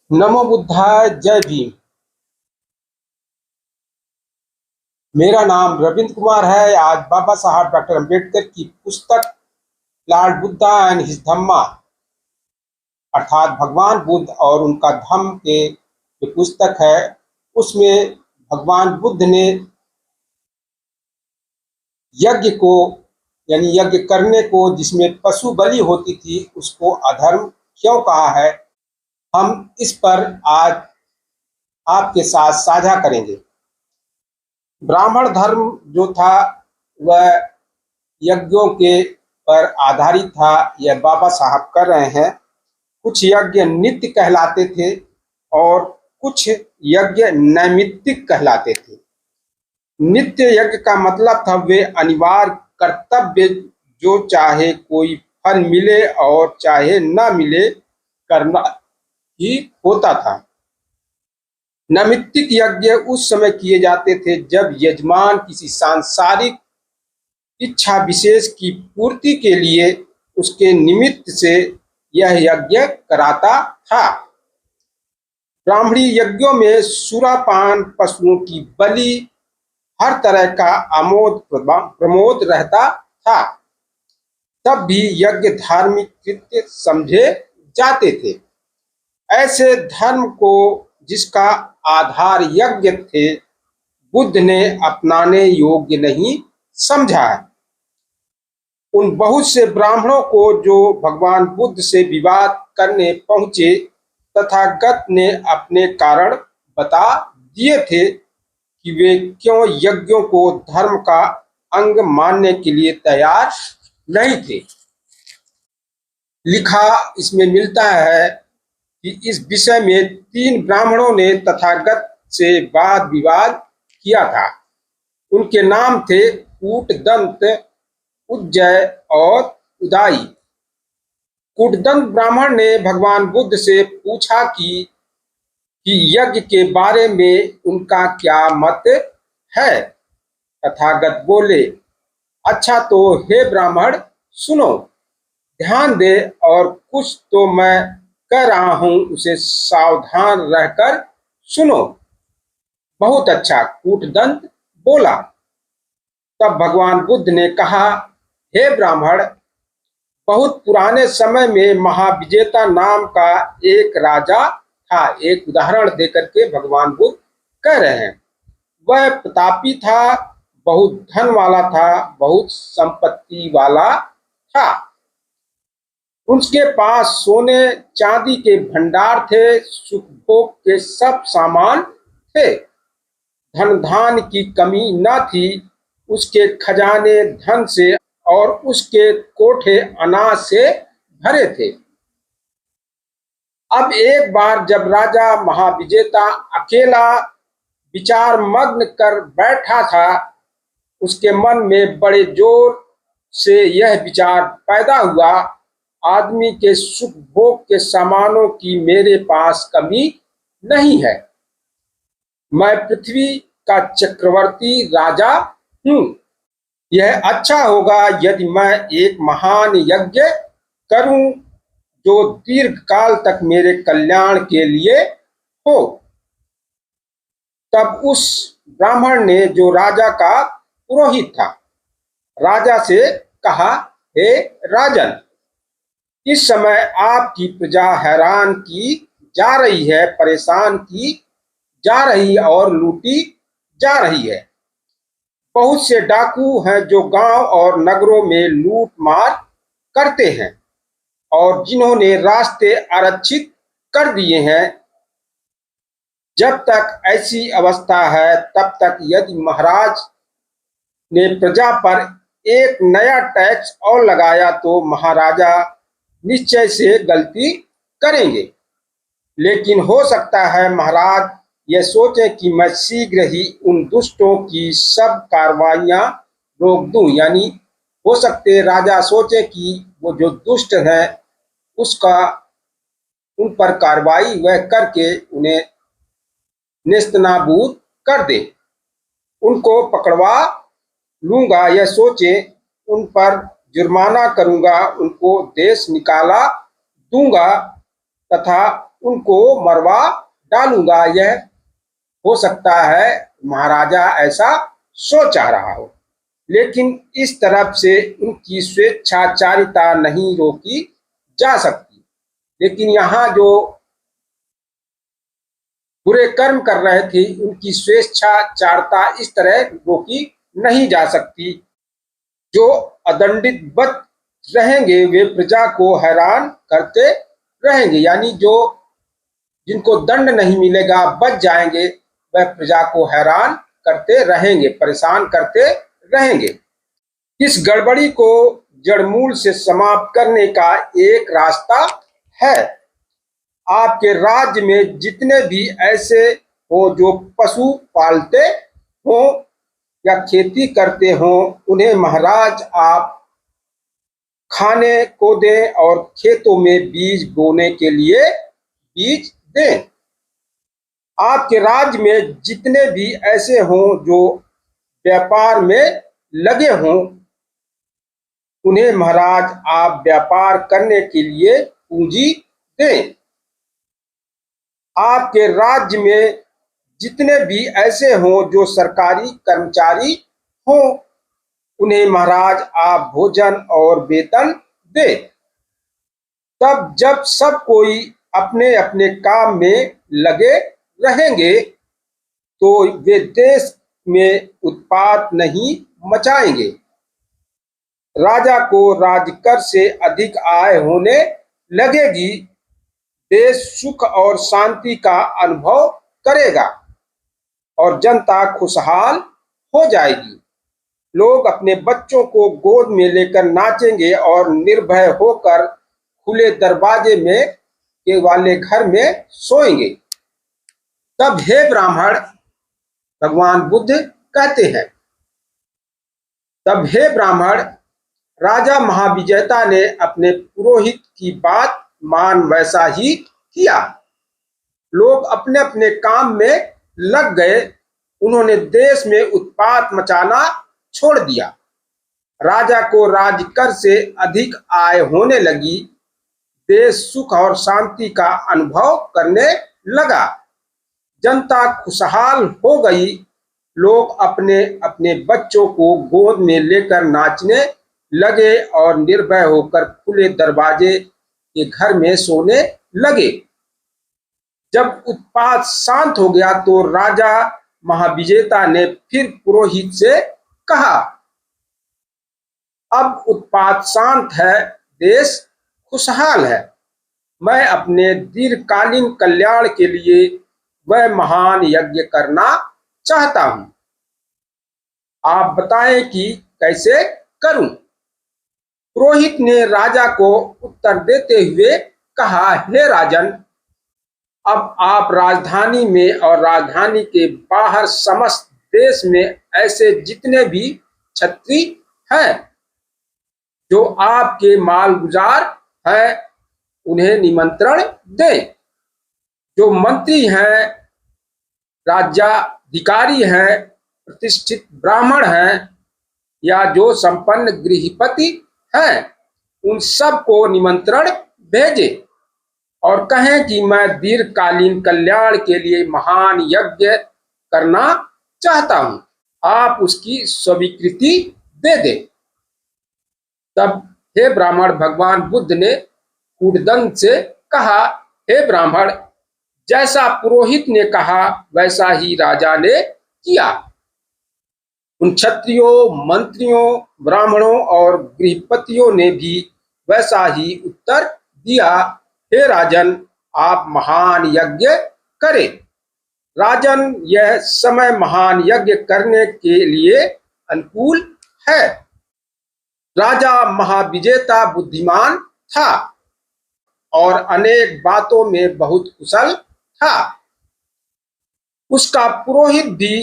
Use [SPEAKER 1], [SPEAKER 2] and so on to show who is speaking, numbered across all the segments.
[SPEAKER 1] नमो बुद्धाय, जय भीम। मेरा नाम रविंद्र कुमार है। आज बाबा साहब डॉक्टर अंबेडकर की पुस्तक लॉर्ड बुद्धा एंड हिज धम्मा अर्थात भगवान बुद्ध और उनका धम्म के जो पुस्तक है उसमें भगवान बुद्ध ने यज्ञ को यानी यज्ञ करने को जिसमें पशु बलि होती थी उसको अधर्म क्यों कहा है, हम इस पर आज आपके साथ साझा करेंगे। ब्राह्मण धर्म जो था वह यज्ञों के पर आधारित था। यह बाबा साहब कर रहे हैं। कुछ यज्ञ नित्य कहलाते थे और कुछ यज्ञ नैमित्तिक कहलाते थे। नित्य यज्ञ का मतलब था वे अनिवार्य कर्तव्य जो चाहे कोई फल मिले और चाहे न मिले करना ही होता था। नैमित्तिक यज्ञ उस समय किए जाते थे जब यजमान किसी सांसारिक इच्छा विशेष की पूर्ति के लिए उसके निमित्त से यह यज्ञ कराता था। ब्राह्मणी यज्ञों में सुरापान, पशुओं की बलि, हर तरह का आमोद प्रमोद रहता था। तब भी यज्ञ धार्मिक कृत्य समझे जाते थे। ऐसे धर्म को जिसका आधार यज्ञ थे बुद्ध ने अपनाने योग्य नहीं समझा है। उन बहुत से ब्राह्मणों को जो भगवान बुद्ध से विवाद करने पहुंचे तथागत ने अपने कारण बता दिए थे कि वे क्यों यज्ञों को धर्म का अंग मानने के लिए तैयार नहीं थे। लिखा इसमें मिलता है कि इस विषय में 3 ब्राह्मणों ने तथागत से वाद विवाद किया था। उनके नाम थे कूटदंत, उज्जय और उदाई। कूटदंत ब्राह्मण ने भगवान बुद्ध से पूछा कि यज्ञ के बारे में उनका क्या मत है। तथागत बोले, अच्छा तो हे ब्राह्मण सुनो, ध्यान दे और कुछ तो मैं कह रहा हूं उसे सावधान रहकर सुनो। बहुत अच्छा, कूटदंत बोला। तब भगवान बुद्ध ने कहा, हे ब्राह्मण, बहुत पुराने समय में महाविजेता नाम का एक राजा था। एक उदाहरण देकर के भगवान बुद्ध कह रहे हैं। वह प्रतापी था, बहुत धन वाला था, बहुत संपत्ति वाला था। उसके पास सोने चांदी के भंडार थे, सुख भोग के सब सामान थे, धन धान की कमी न थी। उसके खजाने धन से और उसके कोठे अनाज से भरे थे। अब एक बार जब राजा महाविजेता अकेला विचार मग्न कर बैठा था, उसके मन में बड़े जोर से यह विचार पैदा हुआ, आदमी के सुख भोग के सामानों की मेरे पास कमी नहीं है। मैं पृथ्वी का चक्रवर्ती राजा हूँ। यह अच्छा होगा यदि मैं एक महान यज्ञ करूं जो दीर्घ काल तक मेरे कल्याण के लिए हो। तब उस ब्राह्मण ने, जो राजा का पुरोहित था, राजा से कहा, हे राजन, इस समय आपकी प्रजा हैरान की जा रही है, परेशान की जा रही और लूटी जा रही है। बहुत से डाकू हैं जो गांव और नगरों में लूट मार करते हैं और जिन्होंने रास्ते आरक्षित कर दिए हैं। जब तक ऐसी अवस्था है तब तक यदि महाराज ने प्रजा पर एक नया टैक्स और लगाया तो महाराजा निश्चय से गलती करेंगे। लेकिन हो सकता है महाराज यह सोचे कि मैं शीघ्र ही उन दुष्टों की सब कार्रवाइयां रोक दूं। यानी हो सकते राजा सोचे कि वो जो दुष्ट हैं उसका उन पर कार्रवाई वह करके उन्हें नेस्तनाबूद कर दे, उनको पकड़वा लूंगा। यह सोचे उन पर जुर्माना करूंगा, उनको देश निकाला दूंगा। तथा उनको मरवा डालूंगा। यह हो सकता है महाराजा ऐसा सोच रहा हो, लेकिन इस तरफ से उनकी स्वेच्छाचारिता नहीं रोकी जा सकती। लेकिन यहाँ जो बुरे कर्म कर रहे थे उनकी स्वेच्छाचारिता इस तरह रोकी नहीं जा सकती। जो अदंडित बच रहेंगे वे प्रजा को हैरान करते रहेंगे, यानी जो जिनको दंड नहीं मिलेगा बच जाएंगे वह प्रजा को हैरान करते रहेंगे, परेशान करते रहेंगे। इस गड़बड़ी को जड़मूल से समाप्त करने का एक रास्ता है। आपके राज्य में जितने भी ऐसे हो जो पशु पालते हो या खेती करते हो, उन्हें महाराज आप खाने को दें और खेतों में बीज बोने के लिए बीज दें। आपके राज्य में जितने भी ऐसे हों जो व्यापार में लगे हों, उन्हें महाराज आप व्यापार करने के लिए पूंजी दें। आपके राज्य में जितने भी ऐसे हों जो सरकारी कर्मचारी हों, उन्हें महाराज आप भोजन और वेतन दें। तब जब सब कोई अपने अपने काम में लगे रहेंगे तो वे देश में उत्पात नहीं मचाएंगे। राजा को राजकर से अधिक आय होने लगेगी। देश सुख और शांति का अनुभव करेगा और जनता खुशहाल हो जाएगी। लोग अपने बच्चों को गोद में लेकर नाचेंगे और निर्भय होकर खुले दरवाजे में के वाले घर में सोएंगे। तब हे ब्राह्मण, भगवान बुद्ध कहते हैं, तब हे ब्राह्मण, राजा महाविजेता ने अपने पुरोहित की बात मान वैसा ही किया। लोग अपने अपने काम में लग गए। उन्होंने देश में उत्पात मचाना छोड़ दिया। राजा को राजकर से अधिक आय होने लगी। देश सुख और शांति का अनुभव करने लगा। जनता खुशहाल हो गई। लोग अपने अपने बच्चों को गोद में लेकर नाचने लगे और निर्भय होकर खुले दरवाजे के घर में सोने लगे। जब उत्पात शांत हो गया तो राजा महाविजेता ने फिर पुरोहित से कहा, अब उत्पात शांत है, देश खुशहाल है। मैं अपने दीर्घकालीन कल्याण के लिए वह महान यज्ञ करना चाहता हूं। आप बताएं कि कैसे करूं। पुरोहित ने राजा को उत्तर देते हुए कहा, हे राजन, अब आप राजधानी में और राजधानी के बाहर समस्त देश में ऐसे जितने भी क्षत्रिय हैं जो आपके मालगुजार हैं, उन्हें निमंत्रण दें। जो मंत्री हैं, राज्याधिकारी हैं, प्रतिष्ठित ब्राह्मण हैं या जो संपन्न गृहपति हैं, उन सब को निमंत्रण भेजें और कहें कि मैं दीर्घकालीन कल्याण के लिए महान यज्ञ करना चाहता हूं। आप उसकी स्वीकृति दे दें। तब हे ब्राह्मण, भगवान बुद्ध ने कूटदंत से कहा, हे ब्राह्मण, जैसा पुरोहित ने कहा वैसा ही राजा ने किया। उन क्षत्रियों, मंत्रियों, ब्राह्मणों और गृहपतियों ने भी वैसा ही उत्तर दिया, हे राजन, आप महान यज्ञ करें। राजन, यह समय महान यज्ञ करने के लिए अनुकूल है। राजा महाविजेता बुद्धिमान था और अनेक बातों में बहुत कुशल था। उसका पुरोहित भी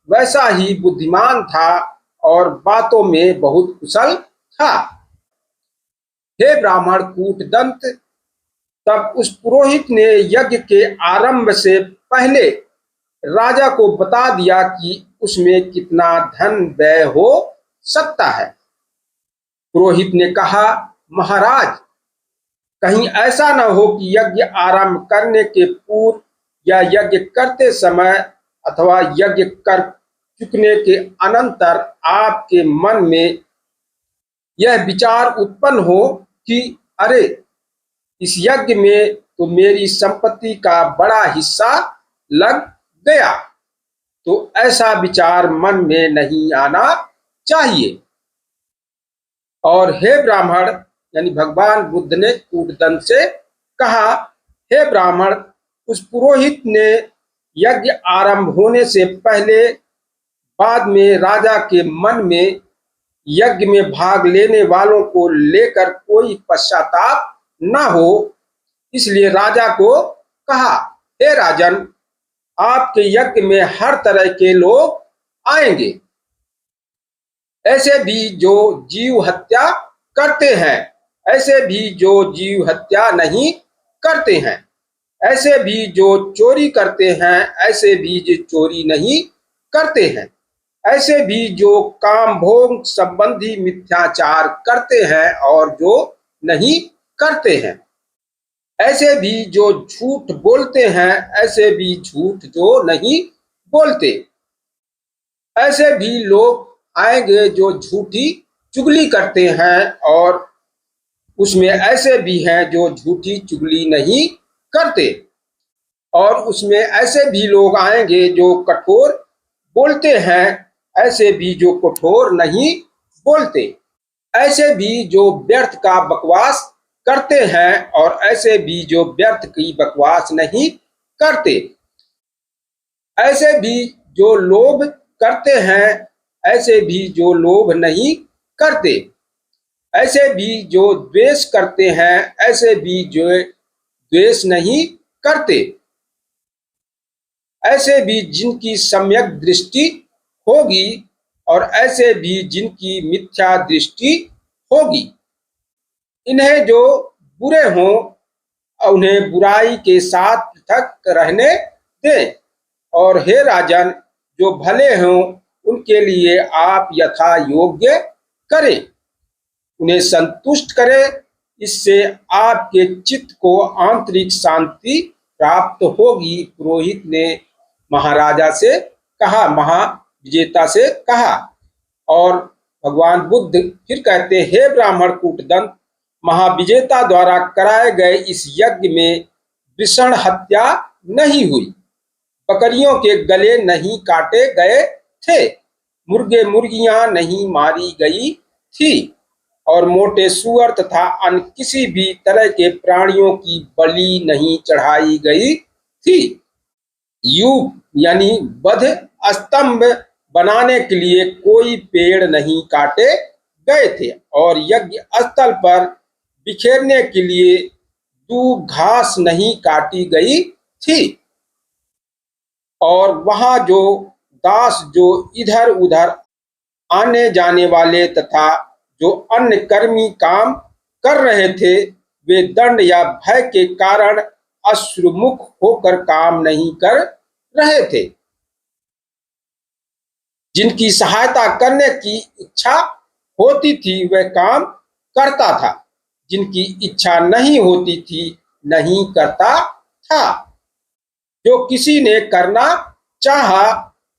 [SPEAKER 1] वैसा ही बुद्धिमान था और बातों में बहुत कुशल था। हे ब्राह्मण कूटदंत, तब उस पुरोहित ने यज्ञ के आरंभ से पहले राजा को बता दिया कि उसमें कितना धन व्यय हो सकता है। पुरोहित ने कहा, महाराज, कहीं ऐसा न हो कि यज्ञ आरंभ करने के पूर्व या यज्ञ करते समय अथवा यज्ञ कर चुकने के अनंतर आपके मन में यह विचार उत्पन्न हो कि अरे, इस यज्ञ में तो मेरी संपत्ति का बड़ा हिस्सा लग गया। तो ऐसा विचार मन में नहीं आना चाहिए। और हे ब्राह्मण, यानी भगवान बुद्ध ने कूटदंत से कहा, हे ब्राह्मण, उस पुरोहित ने यज्ञ आरंभ होने से पहले बाद में राजा के मन में यज्ञ में भाग लेने वालों को लेकर कोई पश्चाताप न हो, इसलिए राजा को कहा, हे राजन, आपके यज्ञ में हर तरह के लोग आएंगे, ऐसे भी जो जीव हत्या करते हैं, ऐसे भी जो जीव हत्या नहीं करते हैं, ऐसे भी जो चोरी करते हैं, ऐसे भी जो चोरी नहीं करते हैं, ऐसे भी जो काम भोग संबंधी मिथ्याचार करते हैं और जो नहीं करते हैं, ऐसे भी जो झूठ बोलते हैं, ऐसे भी झूठ जो नहीं बोलते, ऐसे भी लोग आएंगे जो झूठी चुगली करते हैं और उसमें ऐसे भी हैं जो झूठी चुगली नहीं करते, और उसमें ऐसे भी लोग आएंगे जो कठोर बोलते हैं, ऐसे भी जो कठोर नहीं बोलते, ऐसे भी जो व्यर्थ का बकवास करते हैं और ऐसे भी जो व्यर्थ की बकवास नहीं करते, ऐसे भी जो लोभ करते हैं, ऐसे भी जो लोभ नहीं करते, ऐसे भी जो द्वेष करते हैं, ऐसे भी जो द्वेष नहीं करते, ऐसे भी जिनकी सम्यक दृष्टि होगी और ऐसे भी जिनकी मिथ्या दृष्टि होगी। इन्हें जो बुरे हों उन्हें बुराई के साथ पृथक रहने दें, और हे राजन, जो भले हों उनके लिए आप यथा योग्य करें, उन्हें संतुष्ट करें, इससे आपके चित्त को आंतरिक शांति प्राप्त होगी। पुरोहित ने महाराजा से कहा, महाविजेता से कहा। और भगवान बुद्ध फिर कहते, हे ब्राह्मण कूटदंत, महाविजेता द्वारा कराए गए इस यज्ञ में भीषण हत्या नहीं हुई, बकरियों के गले नहीं काटे गए थे, मुर्गे मुर्गियां नहीं मारी गई थी, और मोटे सुअर तथा अन्य किसी भी तरह के प्राणियों की बलि नहीं चढ़ाई गई थी। यूप यानी बध स्तंभ बनाने के लिए कोई पेड़ नहीं काटे गए थे, और यज्ञ स्थल पर बिखेरने के लिए दूब घास नहीं काटी गई थी, और वहां जो दास जो इधर उधर आने जाने वाले तथा जो अन्य कर्मी काम कर रहे थे, वे दंड या भय के कारण अश्रुमुख होकर काम नहीं कर रहे थे। जिनकी सहायता करने की इच्छा होती थी वह काम करता था, जिनकी इच्छा नहीं होती थी नहीं करता था। जो किसी ने करना चाहा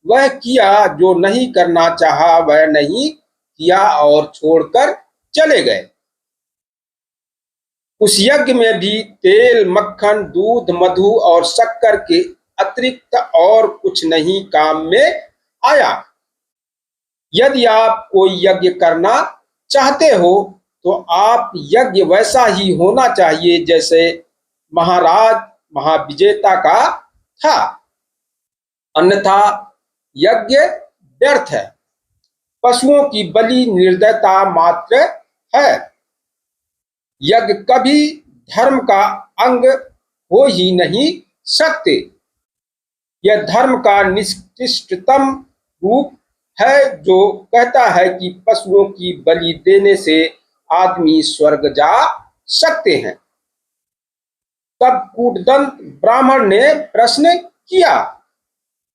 [SPEAKER 1] वह किया, जो नहीं करना चाहा वह नहीं किया और छोड़कर चले गए। उस यज्ञ में भी तेल, मक्खन, दूध, मधु और शक्कर के अतिरिक्त और कुछ नहीं काम में आया। यदि आप कोई यज्ञ करना चाहते हो तो आप यज्ञ वैसा ही होना चाहिए जैसे महाराज महाविजेता का था, अन्यथा यज्ञ व्यर्थ है। पशुओं की बलि निर्दयता मात्र है। यज्ञ कभी धर्म का अंग हो ही नहीं सकते। यह धर्म का निकृष्टतम रूप है जो कहता है कि पशुओं की बलि देने से आदमी स्वर्ग जा सकते हैं। तब कूटदंत ब्राह्मण ने प्रश्न किया,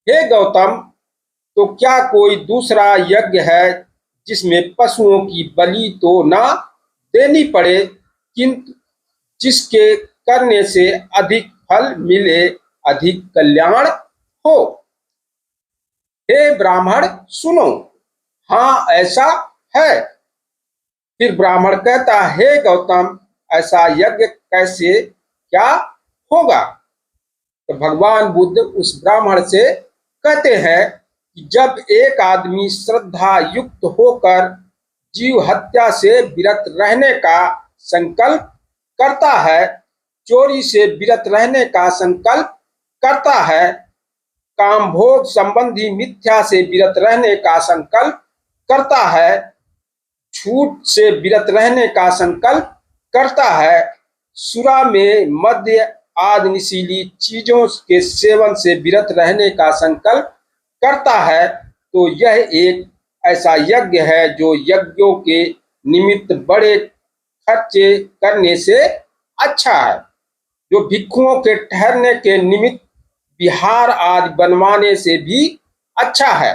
[SPEAKER 1] हे गौतम, तो क्या कोई दूसरा यज्ञ है जिसमें पशुओं की बलि तो ना देनी पड़े, किंतु जिसके करने से अधिक फल मिले, अधिक कल्याण हो। हे ब्राह्मण सुनो, हाँ ऐसा है। फिर ब्राह्मण कहता, हे गौतम, ऐसा यज्ञ कैसे क्या होगा? तो भगवान बुद्ध उस ब्राह्मण से कहते हैं कि जब एक आदमी श्रद्धा युक्त होकर जीव हत्या से विरत रहने का संकल्प करता है, चोरी से विरत रहने का संकल्प करता है, कामभोग संबंधी मिथ्या से विरत रहने का संकल्प करता है, झूठ से विरत रहने का संकल्प करता है, सुरा में मद्य आदि नशीली चीजों के सेवन से विरत रहने का संकल्प करता है, तो यह एक ऐसा यज्ञ है जो यज्ञों के निमित्त बड़े खर्चे करने से अच्छा है, जो भिक्षुओं के ठहरने के निमित्त विहार आदि बनवाने से भी अच्छा है,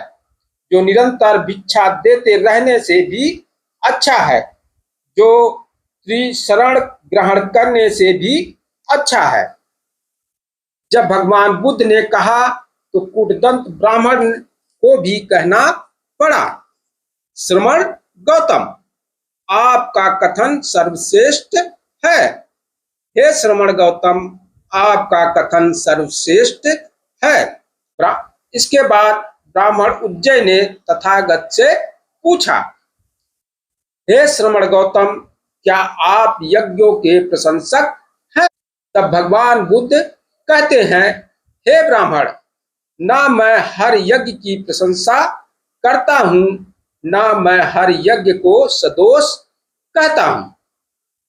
[SPEAKER 1] जो निरंतर भिक्षा देते रहने से भी अच्छा है, जो त्रिशरण ग्रहण करने से भी अच्छा है। जब भगवान बुद्ध ने कहा तो कूटदंत ब्राह्मण को भी कहना पड़ा, श्रमण गौतम, आपका कथन सर्वश्रेष्ठ है। हे श्रमण गौतम, आपका कथन सर्वश्रेष्ठ है। इसके बाद ब्राह्मण उज्जय ने तथागत से पूछा, हे श्रमण गौतम, क्या आप यज्ञों के प्रशंसक हैं? तब भगवान बुद्ध कहते हैं, हे ब्राह्मण, ना मैं हर यज्ञ की प्रशंसा करता हूँ, ना मैं हर यज्ञ को सदोष कहता हूँ।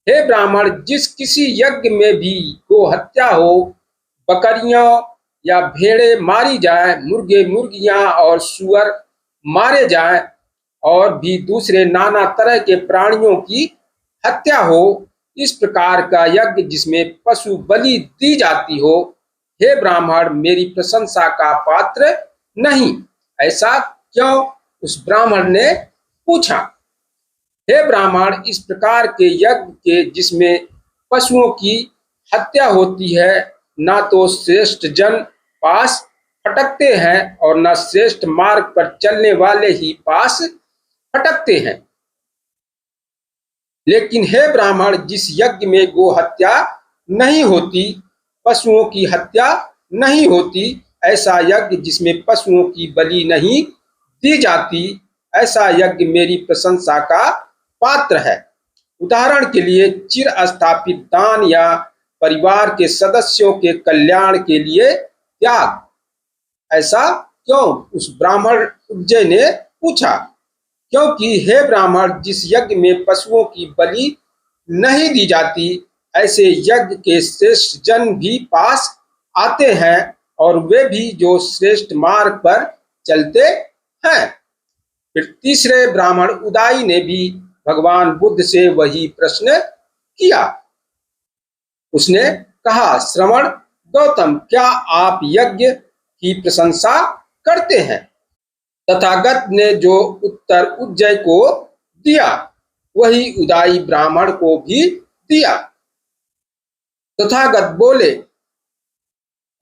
[SPEAKER 1] हे ब्राह्मण, जिस किसी यज्ञ में भी गो हत्या हो, बकरियां या भेड़ें मारी जाए, मुर्गे मुर्गियां और सुअर मारे जाए, और भी दूसरे नाना तरह के प्राणियों की हत्या हो, इस प्रकार का यज्ञ जिसमें पशु बलि दी जाती हो, हे ब्राह्मण, मेरी प्रशंसा का पात्र नहीं। ऐसा क्यों? उस ब्राह्मण ने पूछा। हे ब्राह्मण, इस प्रकार के यज्ञ के जिसमें पशुओं की हत्या होती है, ना तो श्रेष्ठ जन पास फटकते हैं और न श्रेष्ठ मार्ग पर चलने वाले ही पास फटकते हैं। लेकिन हे ब्राह्मण, जिस यज्ञ में गो हत्या नहीं होती, पशुओं की हत्या नहीं होती, ऐसा यज्ञ जिसमें पशुओं की बलि नहीं दी जाती, ऐसा यज्ञ मेरी प्रशंसा का पात्र है। उदाहरण के लिए चिर स्थापित दान या परिवार के सदस्यों के कल्याण के लिए त्याग। ऐसा क्यों? उस ब्राह्मण उज्जय ने पूछा। क्योंकि हे ब्राह्मण, जिस यज्ञ में पशुओं की बलि नहीं दी जाती, ऐसे यज्ञ के श्रेष्ठ जन भी पास आते हैं, और वे भी जो श्रेष्ठ मार्ग पर चलते हैं। फिर तीसरे ब्राह्मण उदाई ने भी भगवान बुद्ध से वही प्रश्न किया। उसने कहा, श्रवण गौतम, क्या आप यज्ञ की प्रशंसा करते हैं? तथागत ने जो उत्तर उज्जय को दिया, वही उदाई ब्राह्मण को भी दिया। तथागत बोले,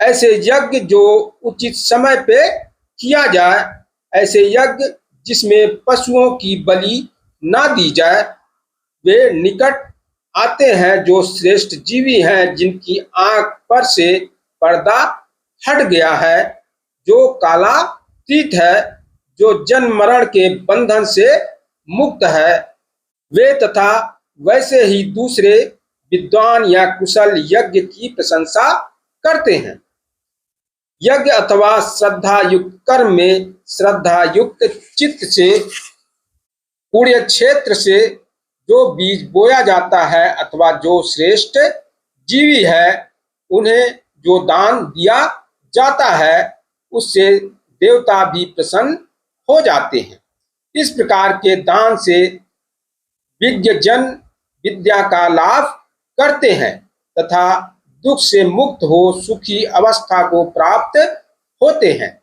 [SPEAKER 1] ऐसे यज्ञ जो उचित समय पे किया जाए, ऐसे यज्ञ जिसमें पशुओं की बलि ना दी जाए, वे निकट आते हैं। जो श्रेष्ठ जीवी हैं, जिनकी आंख पर से पर्दा हट गया है, जो कालातीत है, जो जन्म मरण के बंधन से मुक्त है, वे तथा वैसे ही दूसरे विद्वान या कुशल यज्ञ की प्रशंसा करते हैं। यज्ञ अथवा श्रद्धा युक्त कर्म में श्रद्धा युक्त चित्त से पुण्य क्षेत्र से जो बीज बोया जाता है, अथवा जो श्रेष्ठ जीवी है, उन्हें जो दान दिया जाता है, उससे देवता भी प्रसन्न हो जाते हैं। इस प्रकार के दान से विज्ञ जन विद्या का लाभ करते हैं तथा दुख से मुक्त हो सुखी अवस्था को प्राप्त होते हैं।